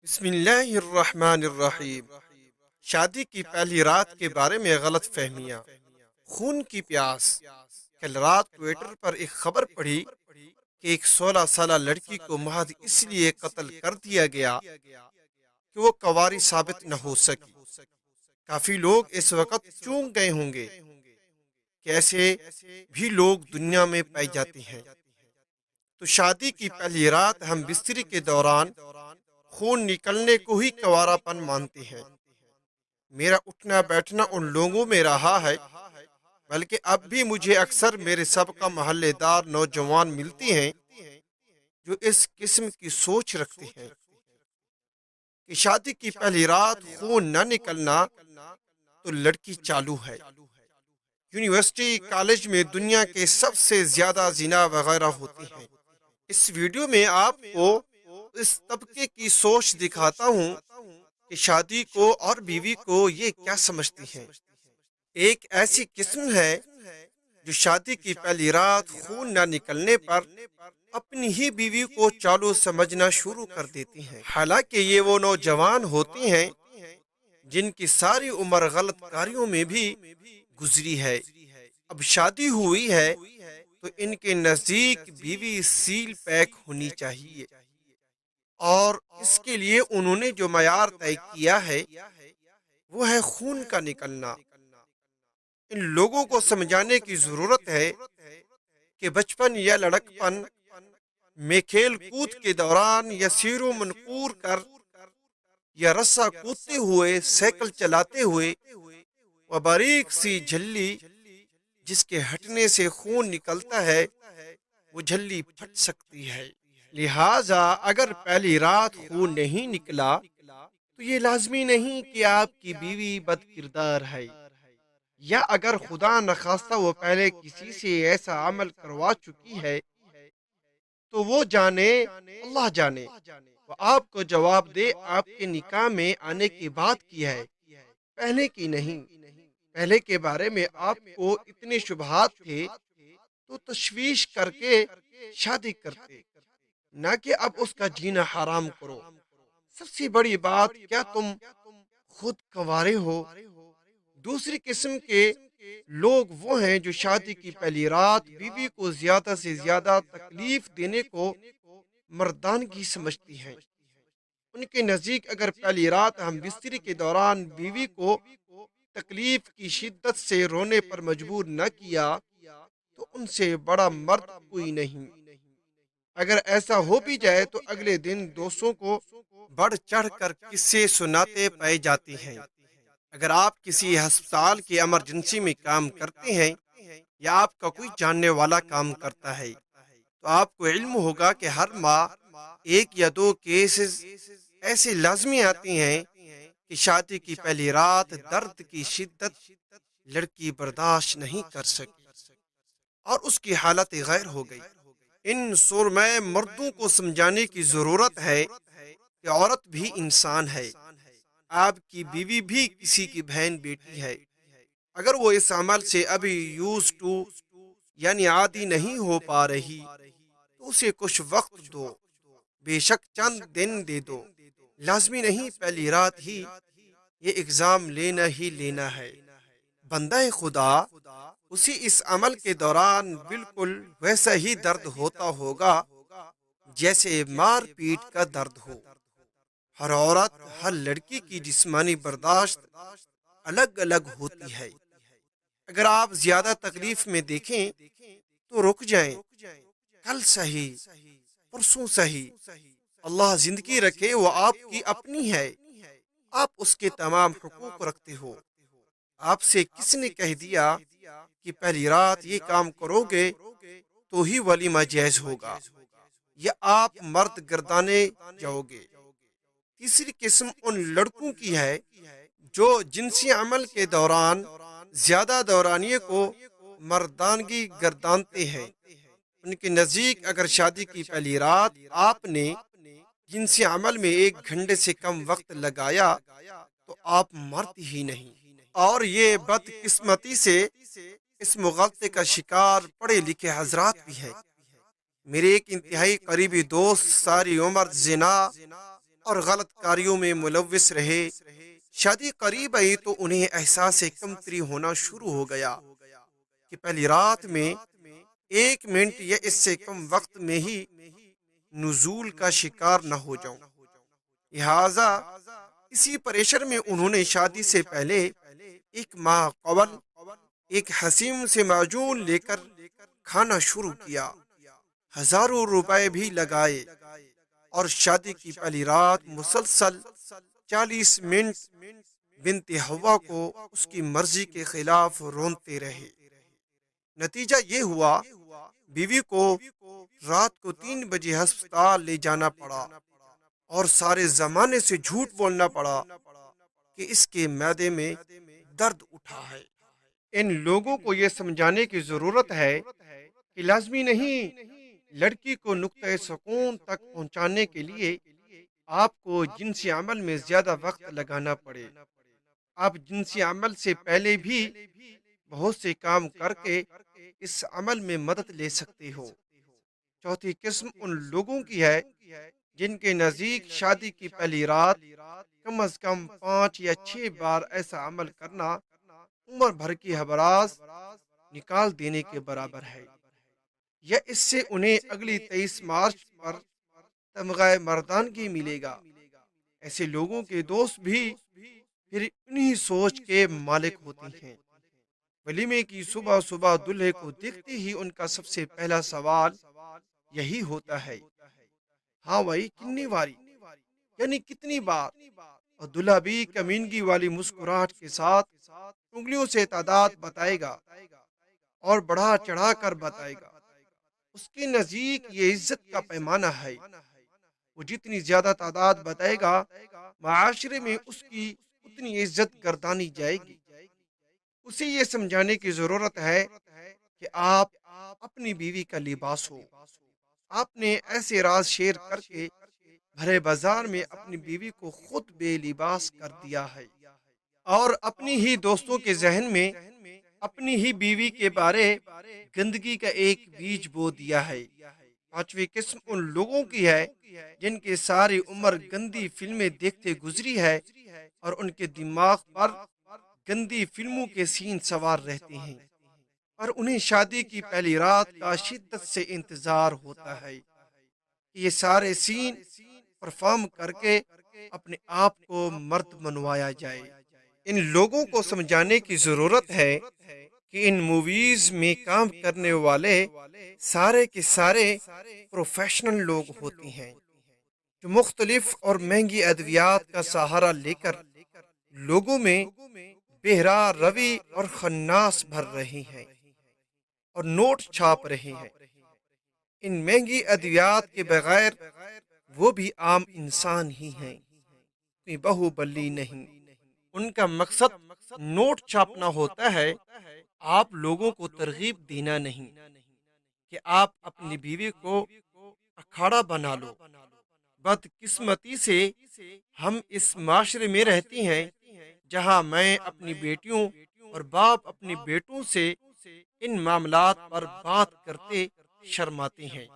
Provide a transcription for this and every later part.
بسم اللہ الرحمن الرحیم۔ شادی کی پہلی رات کے بارے میں غلط فہمیاں۔ خون کی پیاس۔ کل رات ٹویٹر پر ایک خبر پڑھی کہ ایک 16 سالہ لڑکی کو محض اس لیے قتل کر دیا گیا کہ وہ کنواری ثابت نہ ہو سکی۔ کافی لوگ اس وقت چونک گئے ہوں گے کہ ایسے بھی لوگ دنیا میں پائے جاتے ہیں۔ تو شادی کی پہلی رات ہم بستری کے دوران خون نکلنے کو ہی کنوارا پن مانتے ہیں۔ میرا اٹھنا بیٹھنا ان لوگوں میں رہا ہے، بلکہ اب بھی مجھے اکثر میرے سابقہ محلے دار نوجوان ملتے ہیں جو اس قسم کی سوچ رکھتے ہیں کہ شادی کی پہلی رات خون نہ نکلنا تو لڑکی چالو ہے۔ یونیورسٹی کالج میں دنیا کے سب سے زیادہ زنا وغیرہ ہوتے ہیں۔ اس ویڈیو میں آپ کو اس طبقے کی سوچ دکھاتا ہوں کہ شادی کو اور بیوی کو یہ کیا سمجھتی ہیں۔ ایک ایسی قسم ہے جو شادی کی پہلی رات خون نہ نکلنے پر اپنی ہی بیوی کو چالو سمجھنا شروع کر دیتی ہیں، حالانکہ یہ وہ نوجوان ہوتے ہیں جن کی ساری عمر غلط کاریوں میں بھی گزری ہے۔ اب شادی ہوئی ہے تو ان کے نزدیک بیوی سیل پیک ہونی چاہیے، اور اس کے لیے انہوں نے جو معیار طے کیا ہے وہ ہے خون کا نکلنا۔ ان لوگوں کو سمجھانے کی ضرورت ہے کہ بچپن یا لڑکپن میں کھیل کود کے دوران یا سیر و منقور کر یا رسا کودتے ہوئے، سائیکل چلاتے ہوئے وہ باریک سی جھلی جس کے ہٹنے سے خون نکلتا ہے، وہ جھلی پھٹ سکتی ہے۔ لہٰذا اگر پہلی رات خون نہیں نکلا تو یہ لازمی نہیں کہ آپ کی بیوی بد کردار ہے، یا اگر خدا نخواستہ وہ پہلے کسی سے ایسا عمل کروا چکی ہے تو وہ جانے، اللہ جانے، وہ آپ کو جواب دے آپ کے نکاح میں آنے کی بات کی ہے، پہلے کی نہیں۔ پہلے کے بارے میں آپ کو اتنے شبہات تھے تو تشویش کر کے شادی کرتے، نہ کہ اب اس کا جینا حرام کرو۔ سب سے بڑی بات، کیا تم خود کنوارے ہو؟ دوسری قسم کے لوگ وہ ہیں جو شادی کی پہلی رات بیوی کو زیادہ سے زیادہ تکلیف دینے کو مردانگی سمجھتی ہیں۔ ان کے نزدیک اگر پہلی رات ہم بستری کے دوران بیوی کو تکلیف کی شدت سے رونے پر مجبور نہ کیا تو ان سے بڑا مرد کوئی نہیں۔ اگر ایسا ہو بھی جائے تو اگلے دن دوستوں کو بڑھ چڑھ کر قصے سناتے پائے جاتے ہیں۔ اگر آپ کسی ہسپتال کی ایمرجنسی میں کام کرتے ہیں یا آپ کا کوئی جاننے والا کام کرتا ہے تو آپ کو علم ہوگا کہ ہر ماہ ایک یا دو کیسز ایسے لازمی آتے ہیں کہ شادی کی پہلی رات درد کی شدت لڑکی برداشت نہیں کر سکی اور اس کی حالت غیر ہو گئی۔ ان سرمئے مردوں کو سمجھانے کی ضرورت ہے کہ عورت بھی انسان ہے، آپ کی بیوی بھی کسی کی بہن بیٹی ہے۔ اگر وہ اس عمل سے ابھی یعنی عادی نہیں ہو پا رہی تو اسے کچھ وقت دو، بے شک چند دن دے دو، لازمی نہیں پہلی رات ہی یہ اگزام لینا ہی لینا ہے۔ بندہ خدا اسی اس عمل کے دوران بالکل ویسا ہی درد ہوتا ہوگا جیسے مار پیٹ کا درد ہو۔ ہر عورت، ہر لڑکی کی جسمانی برداشت الگ الگ ہوتی ہے۔ اگر آپ زیادہ تکلیف میں دیکھیں تو رک جائیں، کل سہی، پرسوں سہی، اللہ زندگی رکھے وہ آپ کی اپنی ہے، آپ اس کے تمام حقوق رکھتے ہو۔ آپ سے کس نے کہہ دیا کہ پہلی رات یہ کام کرو گے تو ہی ولیمہ جائز ہوگا یا آپ مرد گردانے جاؤ گے؟ تیسری قسم ان لڑکوں کی ہے جو جنسی عمل کے دوران زیادہ دورانیے کو مردانگی گردانتے ہیں۔ ان کے نزدیک اگر شادی کی پہلی رات آپ نے جنسی عمل میں 1 گھنٹے سے کم وقت لگایا تو آپ مرد ہی نہیں۔ اور یہ بدقسمتی سے اس مغالطے کا شکار پڑھے لکھے حضرات بھی ہیں۔ میرے ایک انتہائی قریبی دوست ساری عمر زنا اور غلط کاریوں میں ملوث رہے۔ شادی قریب آئی تو انہیں احساس کمتری ہونا شروع ہو گیا کہ پہلی رات میں 1 منٹ یا اس سے کم وقت میں ہی نزول کا شکار نہ ہو جاؤں۔ لہذا اسی پریشر میں انہوں نے شادی سے پہلے 1 ماہ قبل ایک حسین سے معجون لے کر کھانا شروع کیا، ہزاروں روپے بھی لگائے، اور شادی کی پہلی رات مسلسل 40 منٹ بنت ہوا کو اس کی مرضی کے خلاف رونتے رہے۔ نتیجہ یہ ہوا بیوی کو رات کو 3 بجے ہسپتال لے جانا پڑا اور سارے زمانے سے جھوٹ بولنا پڑا کہ اس کے معدے میں درد اٹھا ہے۔ ان لوگوں کو یہ سمجھانے کی ضرورت ہے کہ لازمی نہیں لڑکی کو نقطۂ سکون تک پہنچانے کے لیے آپ کو جنسی عمل میں زیادہ وقت لگانا پڑے۔ آپ جنسی عمل سے پہلے بھی بہت سے کام کر کے اس عمل میں مدد لے سکتے ہو۔ چوتھی قسم ان لوگوں کی ہے جن کے نزدیک شادی کی پہلی رات کم از کم 5 یا 6 بار ایسا عمل کرنا عمر بھر کی حبراس نکال دینے کے برابر ہے، یا اس سے انہیں اگلی 23 مارچ پر تمغہ مردانگی ملے گا۔ ایسے لوگوں کے دوست بھی پھر انہی سوچ کے مالک ہوتے ہیں۔ ولیمے کی صبح صبح دلہے کو دیکھتے ہی ان کا سب سے پہلا سوال یہی ہوتا ہے، ہاں بھائی کنی واری، یعنی کتنی بار؟ اور دلہا بھی کمینگی والی مسکراہٹ کے ساتھ انگلیوں سے تعداد بتائے گا اور بڑھا چڑھا کر بتائے گا۔ اس کے نزدیک یہ عزت کا پیمانہ ہے، وہ جتنی زیادہ تعداد بتائے گا معاشرے میں اس کی اتنی عزت گردانی جائے گی۔ اسے یہ سمجھانے کی ضرورت ہے کہ آپ اپنی بیوی کا لباس ہو۔ آپ نے ایسے راز شیئر کر کے بھرے بازار میں اپنی بیوی کو خود بے لباس کر دیا ہے، اور اپنی ہی دوستوں کے ذہن میں اپنی ہی بیوی کے بارے گندگی کا ایک بیج بو دیا ہے۔ پانچویں قسم ان لوگوں کی ہے جن کی ساری عمر گندی فلمیں دیکھتے گزری ہے اور ان کے دماغ پر گندی فلموں کے سین سوار رہتے ہیں، اور انہیں شادی کی پہلی رات کا شدت سے انتظار ہوتا ہے کہ یہ سارے سین پرفارم کر کے اپنے آپ کو مرد منوایا جائے۔ ان لوگوں کو سمجھانے کی ضرورت ہے کہ ان موویز میں کام کرنے والے سارے کے سارے پروفیشنل لوگ ہوتے ہیں جو مختلف اور مہنگی ادویات کا سہارا لے کر لوگوں میں بہرا روی اور خناس بھر رہے ہیں اور نوٹ چھاپ رہے ہیں۔ ان مہنگی ادویات کے بغیر وہ بھی عام انسان ہی ہیں، کوئی بہو بلی نہیں۔ ان کا مقصد نوٹ چھاپنا ہوتا ہے، آپ لوگوں کو ترغیب دینا نہیں کہ آپ اپنی بیوی کو اکھاڑا بنا لو۔ بدقسمتی سے ہم اس معاشرے میں رہتے ہیں جہاں میں اپنی بیٹیوں اور باپ اپنے بیٹوں سے ان معاملات پر بات کرتے شرماتے ہیں۔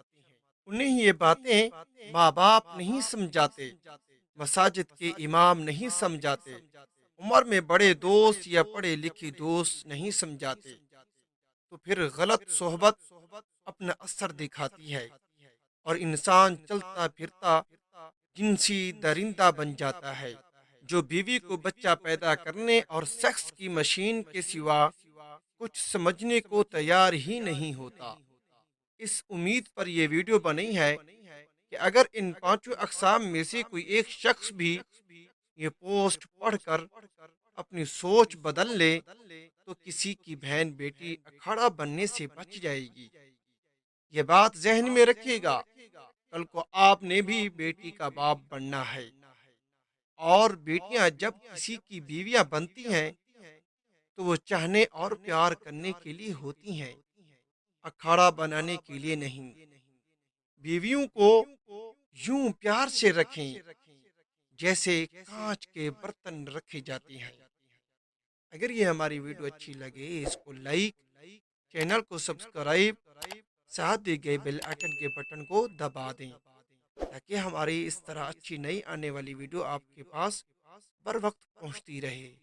انہیں یہ باتیں ماں باپ نہیں سمجھاتے، مساجد کے امام نہیں سمجھاتے، عمر میں بڑے دوست یا پڑھے لکھے دوست نہیں سمجھاتے، تو پھر غلط صحبت اپنا اثر دکھاتی ہے اور انسان چلتا پھرتا جنسی درندہ بن جاتا ہے جو بیوی کو بچہ پیدا کرنے اور سیکس کی مشین کے سوا کچھ سمجھنے کو تیار ہی نہیں ہوتا۔ اس امید پر یہ ویڈیو بنی ہے کہ اگر ان 5 اقسام میں سے کوئی ایک شخص بھی یہ پوسٹ پڑھ کر اپنی سوچ بدل لے تو کسی کی بہن بیٹی اکھاڑا بننے سے بچ جائے گی۔ یہ بات ذہن میں رکھیے گا، کل کو آپ نے بھی بیٹی کا باپ بننا ہے، اور بیٹیاں جب کسی کی بیویاں بنتی ہیں تو وہ چاہنے اور پیار کرنے کے لیے ہوتی ہیں، اکھاڑا بنانے کے لیے نہیں۔ بیویوں کو یوں پیار سے رکھیں جیسے کانچ کے برتن رکھے جاتے ہیں۔ اگر یہ ہماری ویڈیو اچھی لگے اس کو لائک، چینل کو سبسکرائب، ساتھ دی گئے بیل آئیکن کے بٹن کو دبا دیں تاکہ ہماری اس طرح اچھی نئی آنے والی ویڈیو آپ کے پاس بر وقت پہنچتی رہے۔